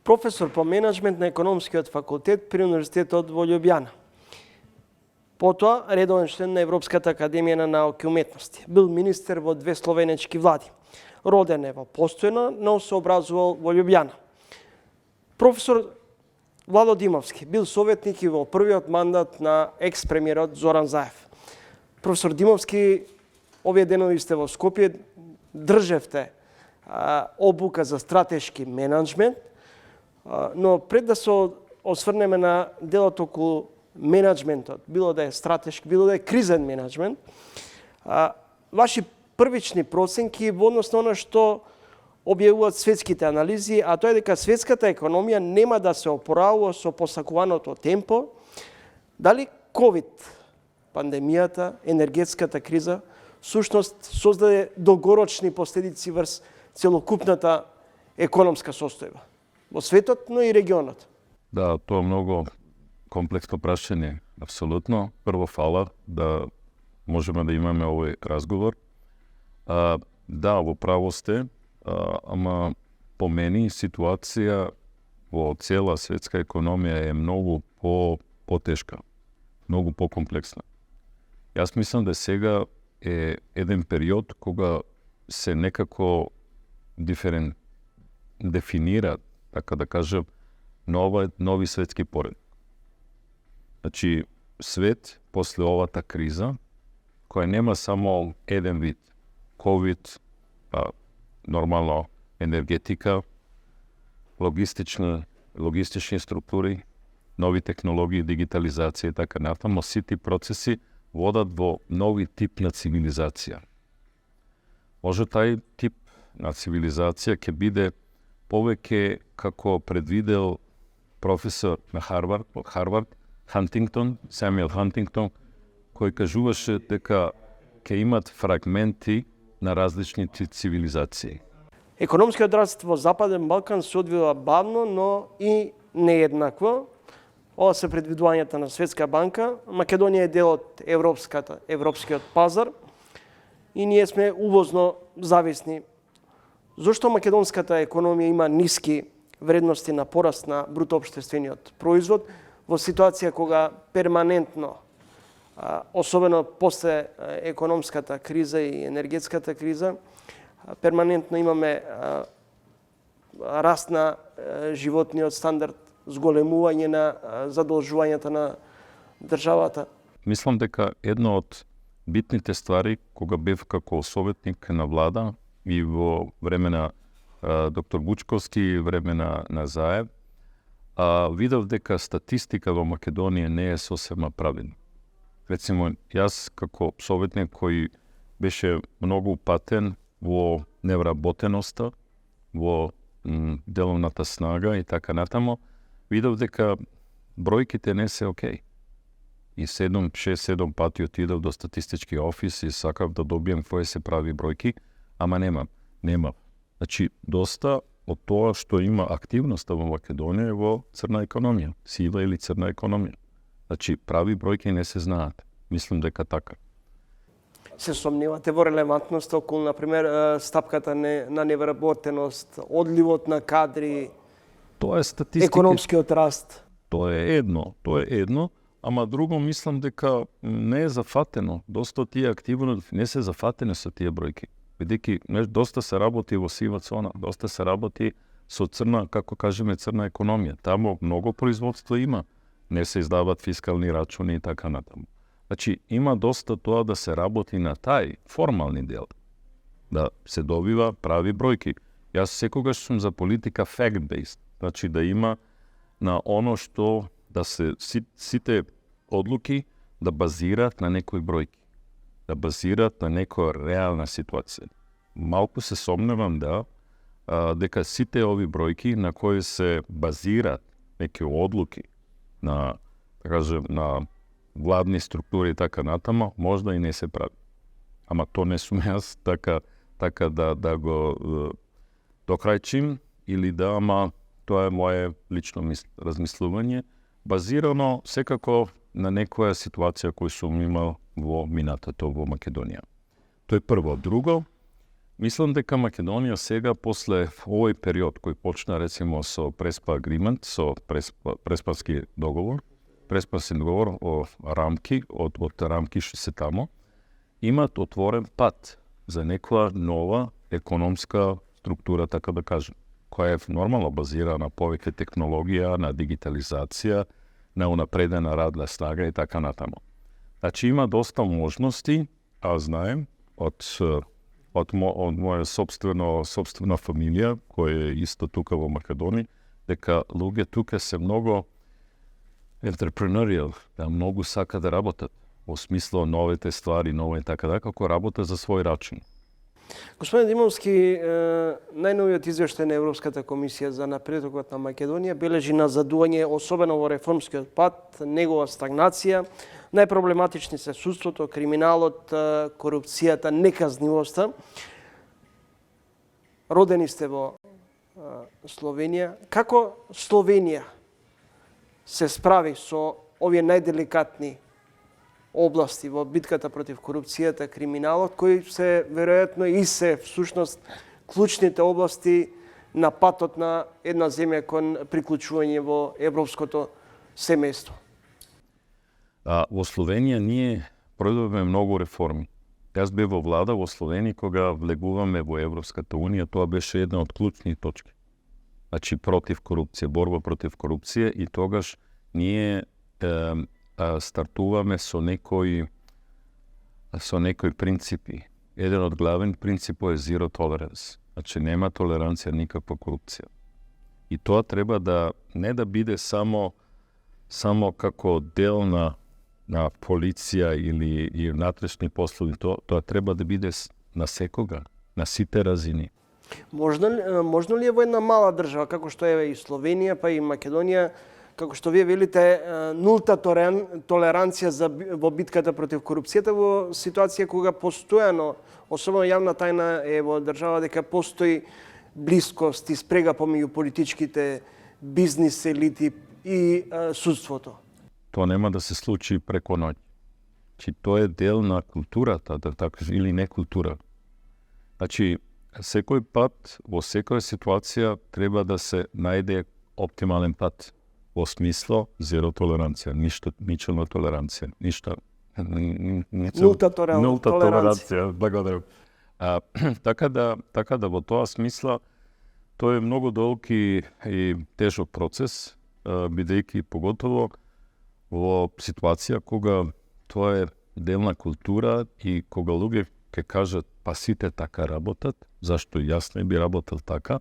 професор по менеджмент на економскиот факултет при Универзитетот во Љубљана. Потоа редовен член на Европската академија на науки и уметности. Бил министер во 2 словенечки влади. Роден е во Постојано, но се образувал во Љубљана. Професор Владо Димовски бил советник и во првиот мандат на екс-премиерот Зоран Заев. Професор Димовски, овие денови сте во Скопје, држевте обука за стратешки менеджмент, но пред да се осврнеме на делот околу менеджментот, било да е стратешки, било да е кризен менеджмент, ваши првични проценки во однос на оно што објавуваат светските анализи, а тоа е дека светската економија нема да се опоравува со посакуваното темпо. Дали ковид, пандемијата, енергетската криза, сушност создаде долгорочни последици врз целокупната економска состојба во светот, но и регионот? Да, тоа е многу комплексно прашање, апсолутно. Прво фала да можеме да имаме овој разговор. Да, во право сте, ама по мене ситуација во цела светска економија е многу потешка, многу покомплексна. Јас мислам да сега е еден период кога се некако дефинира, така да кажем, нови светски поред. Значи, свет после овата криза, која нема само еден вид, ковид, нормално енергетика, логистични структури, нови технологии, дигитализација и така натаму, сите процеси водат во нови тип на цивилизација. Може тај тип на цивилизација ќе биде повеќе како предвидел професор на Харвард, Хантингтон, Самуел Хантингтон, кој кажуваше дека ќе имат фрагменти на различните цивилизации. Економскиот раст во Западен Балкан се одвива бавно, но и нееднакво. Ова се предвидувањата на Светска банка. Македонија е дел од европскиот пазар и ние сме увозно зависни. Зошто македонската економија има ниски вредности на пораст на брутоопштествениот производ во ситуација кога перманентно, особено после економската криза и енергетската криза, перманентно имаме раст на животниот стандард, зголемување на задолжувањата на државата? Мислам дека едно од битните ствари кога бев како советник на влада и во време на доктор Вучковски и време на Заев, видов дека статистика во Македонија не е сосема правилна. Рецимо, јас како советник кој беше многу упатен во невработеноста, во деловната снага и така натамо, видов дека бројките не се окей. И 6-7 пати отидов до статистички офис и сакав да добием кои се прави бројки, ама нема. Значи, доста од тоа што има активноста во Македонија е во црна економија, сива или црна економија. Значи, прави бројки не се знаат. Мислам дека така. Се сомневате во релевантност околу, например, стапката на невработеност, одливот на кадри, тоа е статистика, економскиот раст? Тоа е едно, ама друго мислам дека не е зафатено. Доста од тие активности не се зафатени со тие бројки. Бидејќи доста се работи во сива цона, доста се работи со црна, како кажеме, црна економија. Таму многу производство има, не се издаваат фискални рачуни и така натаму. Значи, има доста тоа да се работи на тај формални дел, да се добива прави бројки. Јас секогаш сум за политика fact-based, значи да има на оно што да се сите одлуки да базираат на некои бројки, да базираат на некоја реална ситуација. Малку се сомневам дека сите ови бројки на кои се базираат некои одлуки на, да кажем, на владни структури и така натаму, можда и не се прави. Ама то не сум јас така да го докрајчим или ама тоа е моje лично размислување, базирано секако на некоја ситуација која сум имал во минатото во Македонија. Тоа е прво. Друго, Mislim дека Македонија сега, после овој период кој почна рецимо со Преспа Agreement, со Преспански договор, Преспански договор о рамки, од рамки што се тамо, имат отворен пат за некоја нова економска структура, така да кажем, која е нормално базирана на повеќе технологија, на дигитализација, на унапредена радна снага и така натаму. Значи има доста можности, а знаем од моја собствена фамилија, која е исто тука во Македонија, дека луѓе тука се многу entrepreneurial, да многу сака да работат во смисло новите ствари, нови така да, како работа за свој рачун. Господин Димовски, најновиот извештај на Европската комисија за напредокот на Македонија бележи назадување, особено во реформскиот пат, негова стагнација. Најпроблематични се судството, криминалот, корупцијата, неказнивоста. Родени сте во Словенија. Како Словенија се справи со овие најделикатни области во битката против корупцијата, криминалот, кои се веројатно и се всушност клучните области на патот на една земја кон приклучување во европското семејство? Во Словенија ние проведуваме многу реформи. Јас бев во влада во Словенија кога влегуваме во Европската унија, тоа беше една од клучни точки. Значи против корупција, борба против корупција, и тогаш ние стартуваме со некои принципи. Еден од главен принцип е zero tolerance. Значи нема толеранција никаква корупција. И тоа треба да не да биде само како дел на полиција или внатрешни послови, тоа треба да биде на секога, на сите разини. Можно ли е во една мала држава, како што е и Словенија, па и Македонија, како што вие велите, нулта толеранција во битката против корупцијата, во ситуација кога постојано, особено јавна тајна е во држава дека постои блискост и спрега помеѓу политичките бизнис елити и судството? Тоа нема да се случи преко ноќ. Значи, тоа е дел на културата, да така или не култура. Значи, секој пат, во секоја ситуација треба да се најде оптимален пат. Во смисло зеро толеранција, ничелна толеранција, нулта толеранција. Благодарам. Така да во тоа смисла тоа е многу долг и тежок процес, бидејќи поготово во ситуација кога тоа е дел на култура и кога луѓе ќе кажат па сите така работат, зашто јас не би работел така,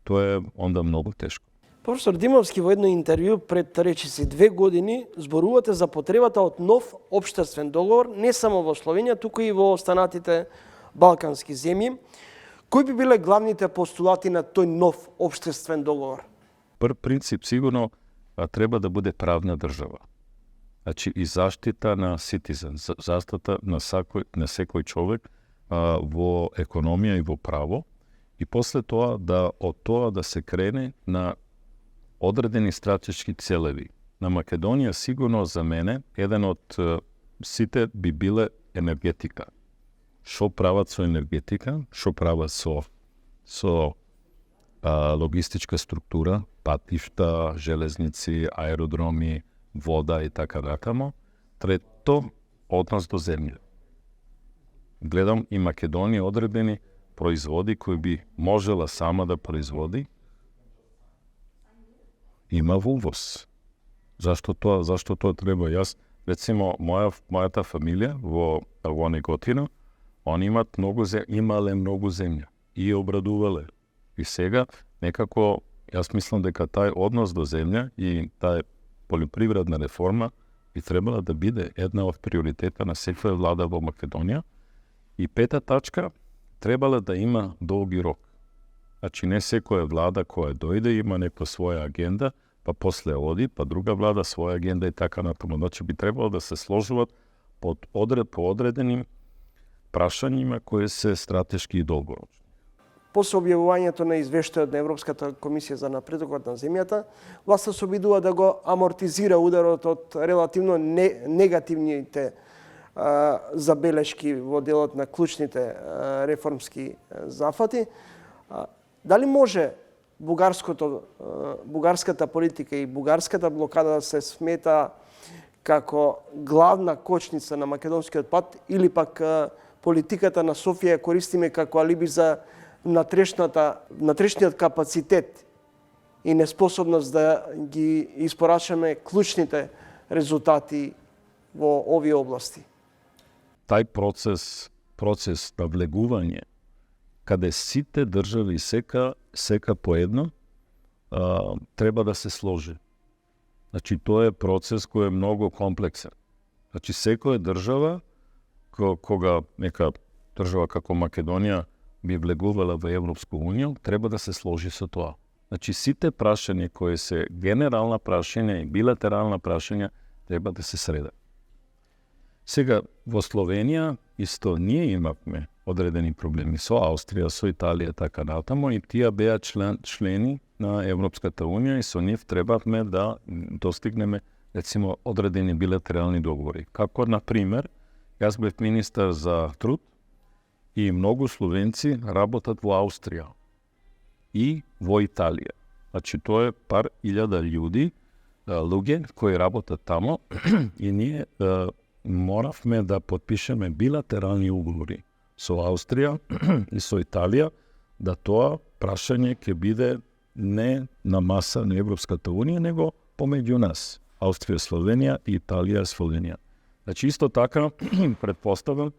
тоа е онда многу тешко. Професор Димовски, во едно интервју пред речиси 2 години зборувате за потребата од нов општествен договор не само во Словенија, туку и во останатите балкански земји. Кои би биле главните постулати на тој нов општествен договор? Прв принцип сигурно треба да биде правна држава. Значи и заштита на citizen, заштита на секој човек во економија и во право, и после тоа од тоа да се крене на одредени стратешки целеви. На Македонија сигурно за мене еден од сите би биле енергетика. Шо прават со енергетика, шо прават со логистичка структура, патишта, железници, аеродроми, вода и така натаму. Трето, однос до земја. Гледам и Македонија одредени производи кои би можела сама да производи, има во увоз. Зашто тоа треба? Јас, рецимо, мојата фамилија во Неготино, они имале многу земја и обрадувале. И сега, некако, јас мислам дека тај однос до земја и тај полјопривредна реформа би требала да биде една од приоритета на секоја влада во Македонија. И пета тачка, требала да има долги рок. Значи, не секоја влада која дојде има некоја своја агенда, па после оди, па друга влада своја агенда и така натаму. Значи, би требало да се сложуваат по одредени прашањима кои се стратешки и долгорочни. После објавувањето на извештајот на Европската комисија за напредокот на земјата, власта се обидува да го амортизира ударот од релативно негативните забелешки во делот на клучните реформски зафати. Дали може бугарската политика и бугарската блокада да се смета како главна кочница на македонскиот пат, или пак политиката на Софија користиме како алиби за натрешниот капацитет и неспособност да ги испорачаме клучните резултати во овие области? Тај процес на влегување, каде сите држави сека поедно, треба да се сложи. Значи, тоа е процес кој е многу комплексен. Значи, секоја држава, кога нека држава како Македонија би влегувала во Европска унија, треба да се сложи со тоа. Значи, сите прашања кои се генерална прашања и билатерална прашања треба да се средат. Сега, во Словенија исто ние имавме одредени проблеми со Австрија, со Италија, така натаму, и тие беа члени на Европската унија и со нив требавме да достигнеме, рецимо, одредени билатерални договори. Како, например, јас бев министар за труд и многу словенци работат во Австрија и во Италија. Значи, тоа е пар илјада луѓе кои работат тамо и ние моравме да подпишеме билатерални уговори со Австрија и со Италија, да тоа прашање ќе биде не на маса на Европската унија, него помеѓу нас. Австрија, Словенија и Италија, Словенија. Значи, исто така, предпоставам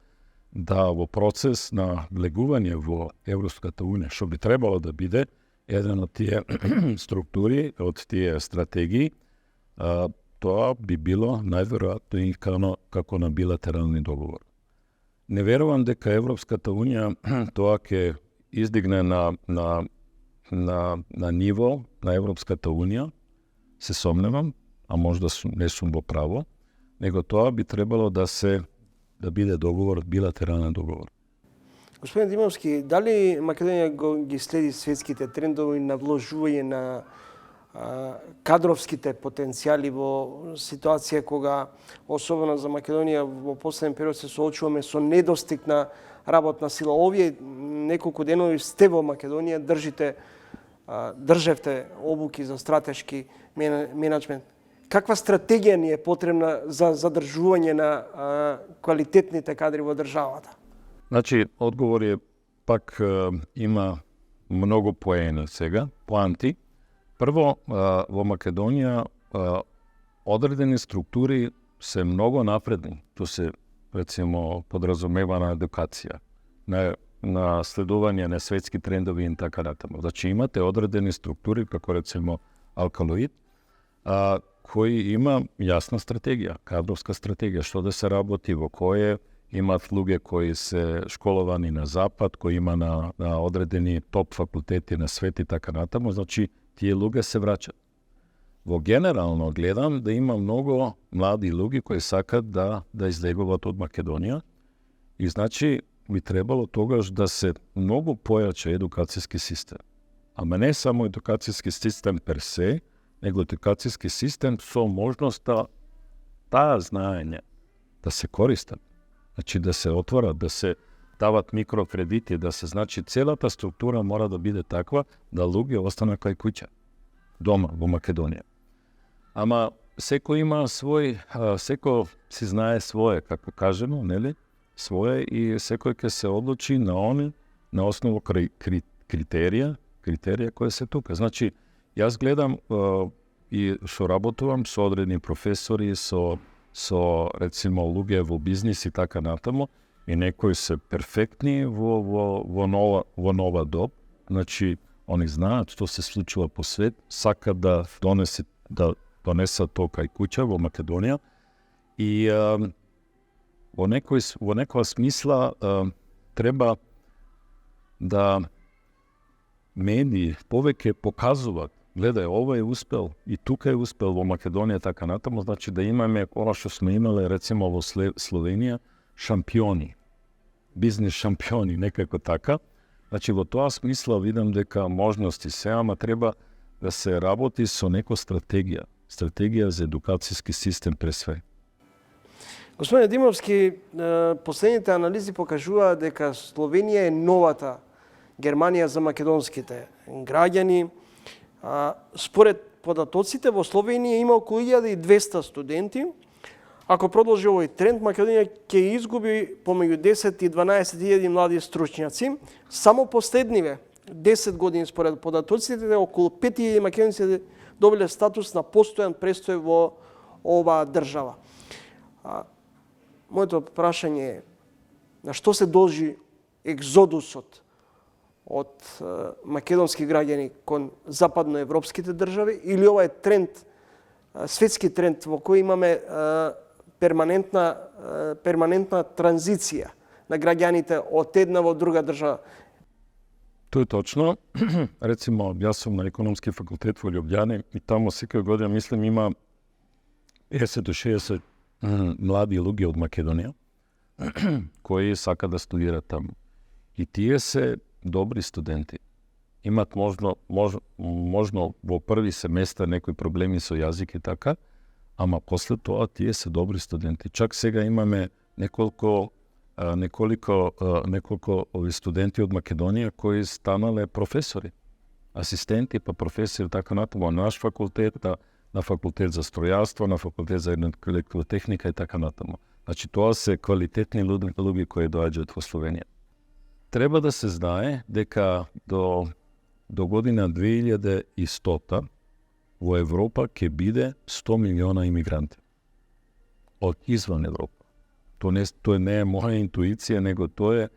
да во процес на влегување во Европската унија, што би требало да биде еден од тие структури, од тие стратегии, тоа би било најверојатно и како на билатерални договор. Не верувам дека Европската унија тоа ќе издигне на ниво на Европската унија, се сомневам, а можда не сум во право, него тоа би требало да биде договор, билатерален договор. Господин Димовски, дали Македонија ги следи светските трендови на вложување на кадровските потенцијали во ситуација кога, особено за Македонија, во последен период се соочуваме со недостиг на работна сила? Овие неколку денови сте во Македонија, држевте обуки за стратешки менеджмент. Каква стратегија ни е потребна за задржување на квалитетните кадри во државата? Значи, одговор е пак има многу поени сега, поанти. Прво, во Македонија одредени структури се многу напредни. Тоа се, рецимо, подразумева на едукација, на следување на светски трендови и така натаму. Значи, имате одредени структури, како рецимо Алкалоид, кои има јасна стратегија, кадровска стратегија, што да се работи, во кое имат луѓе кои се школовани на запад, кои има на одредени топ факултети на свет и така натаму. Значи, тие луѓе се враќат. Во генерално гледам да има многу млади луѓе кои сакат да излегуваат од Македонија и значи би требало тогаш да се многу појача едукацијски систем. Ама не само едукацијски систем пер се, него едукацијски систем со можноста таа знаење да се користат. Значи да се отворат, да се дават микрокредити, да се, значи, целата структура мора да биде таква да луѓе останат кај куќа, дома во Македонија. Ама секој има секој си знае свое, како кажемо, нели? Свое, и секој ќе се одлучи на основу критерија кои се тука. Значи, јас гледам и што работувам со одредени професори, со рецимо луѓе во бизнис и така натаму, и некои се перфектни во нова доб. Значи, они знаат што се случува по свет, сакат да донесат тоа кај куќа во Македонија и во некоја смисла треба да медии повеќе покажуваат, гледај, ова е успел и тука е успел во Македонија, така натаму, значи да имаме она што сме имале рецимо во Словенија, шампиони, бизнес шампиони, некако така. Значи во тоа смисла видам дека можности се, ама треба да се работи со некоја стратегија за едукацијски систем пресве. Господине Димовски, последните анализи покажуваат дека Словенија е новата Германија за македонските граѓани. Според податоците во Словенија има околу 1200 студенти. Ако продолжи овој тренд, Македонија ќе изгуби помеѓу 10 и 12.000 млади стручњаци. Само последниве 10 години според податоците околу 5.000 македонци добиле статус на постојан престој во оваа држава. Моето прашање е на што се должи екзодусот од македонски граѓани кон западноевропските држави, или ова е тренд, светски тренд во кој имаме перманентна транзиција на граѓаните од една во друга држава? Тоа е точно. Рецимо, јас сум на економски факултет во Љубљани и тамо секоја година, мислам, има 50 до 60 млади луѓе од Македонија кои сака да студираат таму. И тие се добри студенти. Имат можно во први семестар некои проблеми со јазик и така, ама после тоа тие се добри студенти. Чак сега имаме неколку ови студенти од Македонија кои станале професори, асистенти, па професори, така натаму. На наш факултет, на факултет за стројарство, на факултет за електротехника и така натаму. Значи, тоа се квалитетни луѓе кои доаѓаат во Словенија. Треба да се знае дека до година 2100 во Европа ќе биде 100 милиона имигранти од изван Европа. Тоа не е моја интуиција, него тоа е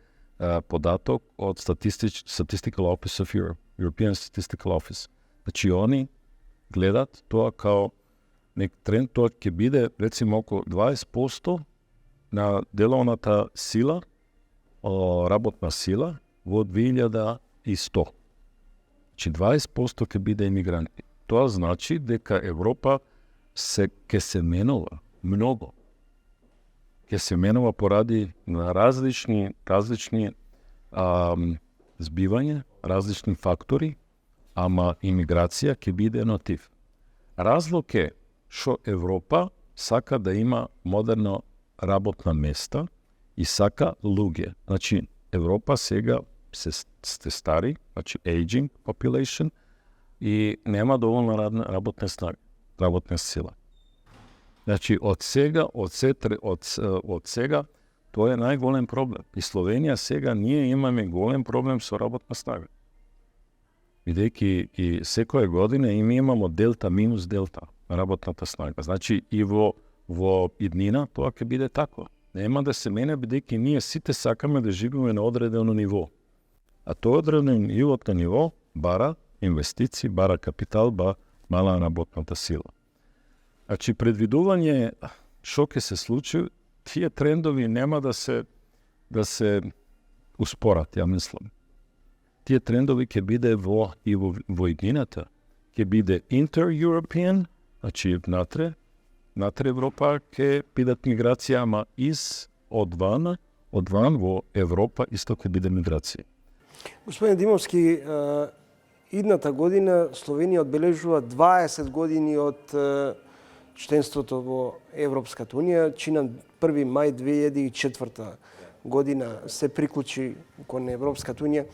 податок од Statistical Office of Europe, European Statistical Office. Значи, они гледат тоа као нек тренд, тоа ќе биде, рецимо, околу 20% на деловната сила, работна сила во 2100. Значи 20% ќе биде имигранти. Тоа значи дека Европа ќе се менува многу. Ќе се менува поради на различни збивања, различни фактори, ама имиграција ќе биде мотив. Разлог е што Европа сака да има модерно работна места и сака луѓе. Значи, Европа сега се стари, значи aging population, и нема доволно работна снага, работна сила. Значи, од сега, тоа е најголем проблем. И Словенија сега ние имаме голем проблем со работна снага. Бидејќи и секоја година и ми имamo делта минус делта работната снага. Значи, и во иднина тоа ќе биде тако. Нема да се мене, бидејќи ние сите сакаме да живееме на одредено ниво. А тоа одредено ниво бара инвестиции, бара капитал, мала работната сила. Значи, предвидување што ќе се случи, тие трендови нема да се успорат, ја мислам. Тие трендови ќе биде во иднината, ќе биде inter-European, значи внатре Европа ќе бидат миграција, ама одван во Европа исто ќе биде миграција. Господин Димовски, идната година Словенија одбележува 20 години од членството во Европската Унија. Чина 1. мај 2004 година се приклучи кон Европската Унија.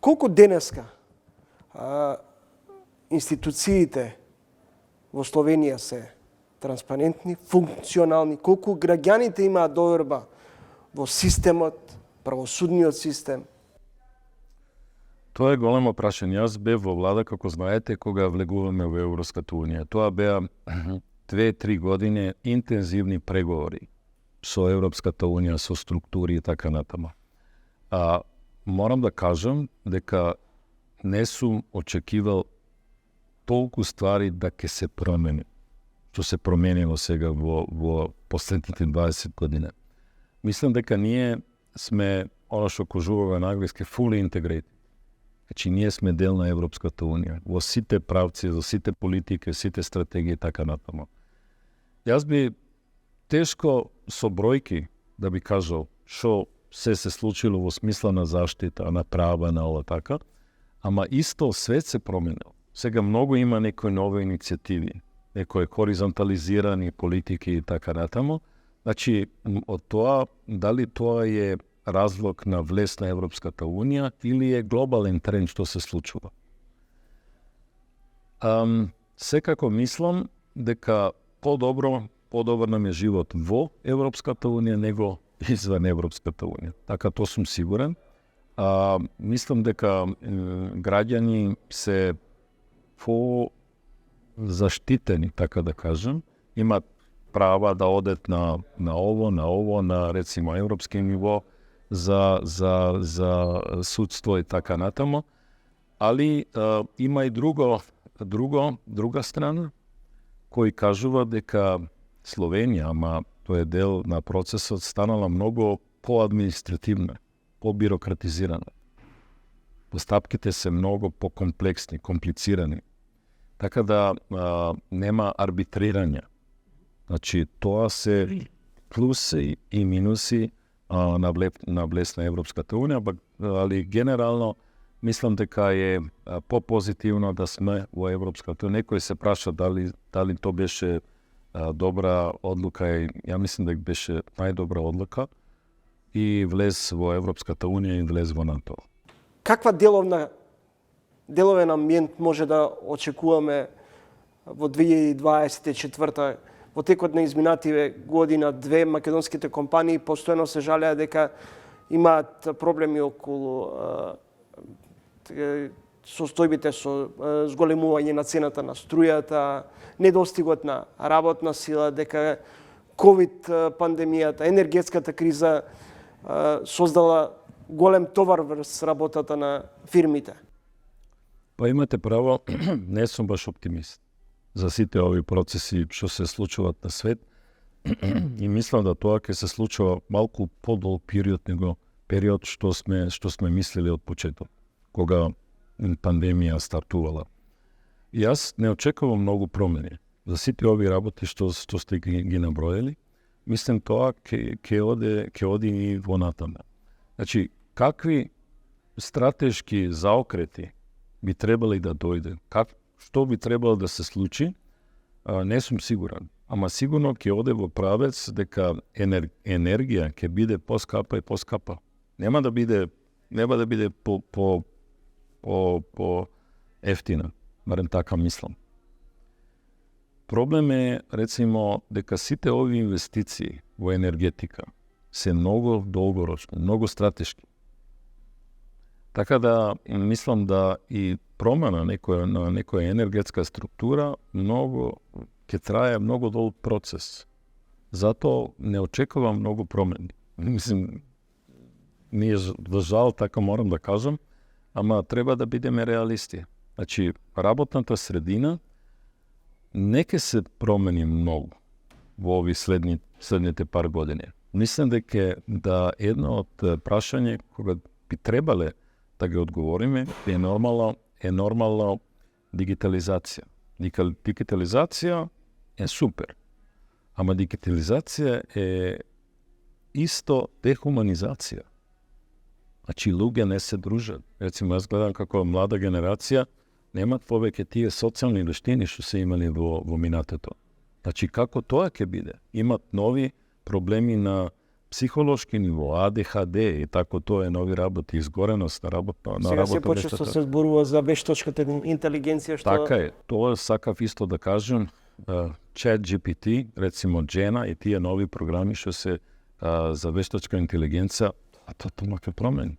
Колку денеска институциите во Словенија се транспарентни, функционални, колку граѓаните имаат доверба во системот, правосудниот систем? Тоа е големо прашање. Јас бев во влада, како знаете, кога влегуваме во Европската Унија. Тоа беа 2-3 години интензивни преговори со Европската Унија, со структури и така натаму. Морам да кажам дека не сум очекивал толку ствари да ќе се промени, што се променило сега во последните 20 години. Мислам дека ние сме, оно што кажуваме на англиски, fully integrated. Значи, ние сме дел на Европската Унија, во сите правци, во сите политики, сите стратегии и така натаму. Јас би тешко со бројки да би кажал што се случило во смисла на заштита, на права, на ова така, ама исто свет се променил. Сега многу има некои нови иницијативи, некои хоризонтализирани политики и така натаму, Znači, od toa, da li to je razlog na влез на Европската унија или е глобален тренд што се случува? Секако мислам дека подобар нам е живот во Европската унија него изван Европската унија. Така то сум сигурен. Мислам дека граѓани се заштитени, така да кажем, имат права да одат на ово, на рецимо европски ниво, за судство и така натамо. Али има и друга страна, кој кажува дека Словенија, ама тој е дел на процесот, станала многу поадминистративна, побирократизирана. Постапките се многу покомплексни, комплицирани. Така да нема арбитрирање. Значи, тоа се плюси и минуси на влез на Европската унија, али генерално мислам дека е по-позитивно да сме во Европската унија. Некој се праша дали то беше добра одлука, и ја мислам дека беше најдобра одлука и влез во Европската унија и влез во НАТО. Каква деловен амбиент може да очекуваме во 2024? Во текот на изминативе година, две македонските компании постојано се жалеа дека имаат проблеми околу состојбите со зголемување на цената на струјата, недостигот на работна сила, дека ковид пандемијата, енергетската криза создала голем товар врз работата на фирмите. Па имате право, не сум баш оптимист за сите овие процеси што се случуваат на свет и мислам да тоа ќе се случува малку подолг период него период што сме мислили од почеток, кога пандемија стартувала. И јас не очекувам многу промени за сите овие работи што сте ги набројали. Мислам тоа ќе оди и во натаму. Значи, какви стратешки заокрети би требали да дојде? Што би требало да се случи? Не сум сигурен. Ама сигурно ќе оде во правец дека енергија ќе биде поскапа и поскапа. Нема да биде по ефтина. Барем така мислам. Проблем е, рецимо, дека сите овие инвестиции во енергетика се многу долгорочни, многу стратешки. Така да мислам да и промена на некоја енергетска структура ќе трае многу долг процес. Затоа не очекувам многу промени. Мислам, ние за жал така морам да кажам, ама треба да бидеме реалисти. Значи, работната средина не ќе се промени многу во овие следните пар години. Мислам дека едно од прашање кога би требале да ги одговориме е нормална дигитализација. Дигитализација е супер, ама дигитализација е исто дехуманизација. Значи, луѓе не се дружат. Рецимо, јас гледам како млада генерација немат повеќе тие социјални вештини што се имали во минатото. Значи, како тоа ќе биде? Имат нови проблеми на психолошки ниво, АДХД и така тоа е нови работи, изгореност на работа. Сега се почесто се зборува за вештачката интелигенција што... Така е, тоа сакав исто да кажем, ChatGPT, рецимо Джена и тие нови програми што се за вештачка интелигенција, тоа ќе промени.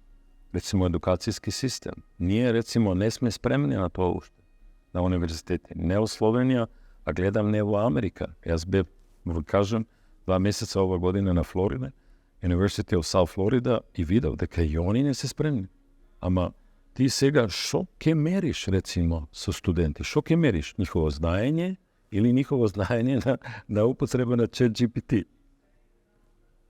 Рецимо едукацијски систем. Ние, рецимо, не сме спремни на тоа уште, на универзитети. Не во Словенија, а гледам не во Америка. Јас бев, кажем, 2 месеца ова година на Флорида, University of South Florida, и видов дека и они не се спремни. Ама ти сега шо ќе мериш, рецимо, со студенти? Шо ќе мериш? Нихово знаење или нихово знаење на употреба на ChatGPT?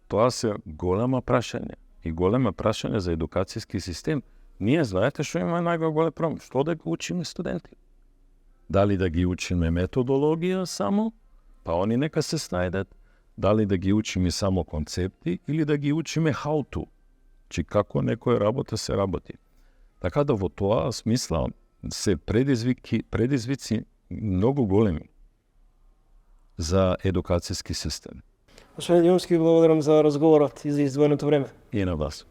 Тоа се голема прашање. И голема прашање за едукацијски систем. Ние знаете што има најголем проблем. Што да ги учиме студенти? Дали да ги учиме методологија само, па они нека се снајдат. Дали да ги учиме само концепти или да ги учиме how to, чи како некоја работа се работи. Така да во тоа смисла се предизвици многу големи за едукацијски систем. Господин Димовски, благодарам за разговорот и за издвоеното време. И на вас.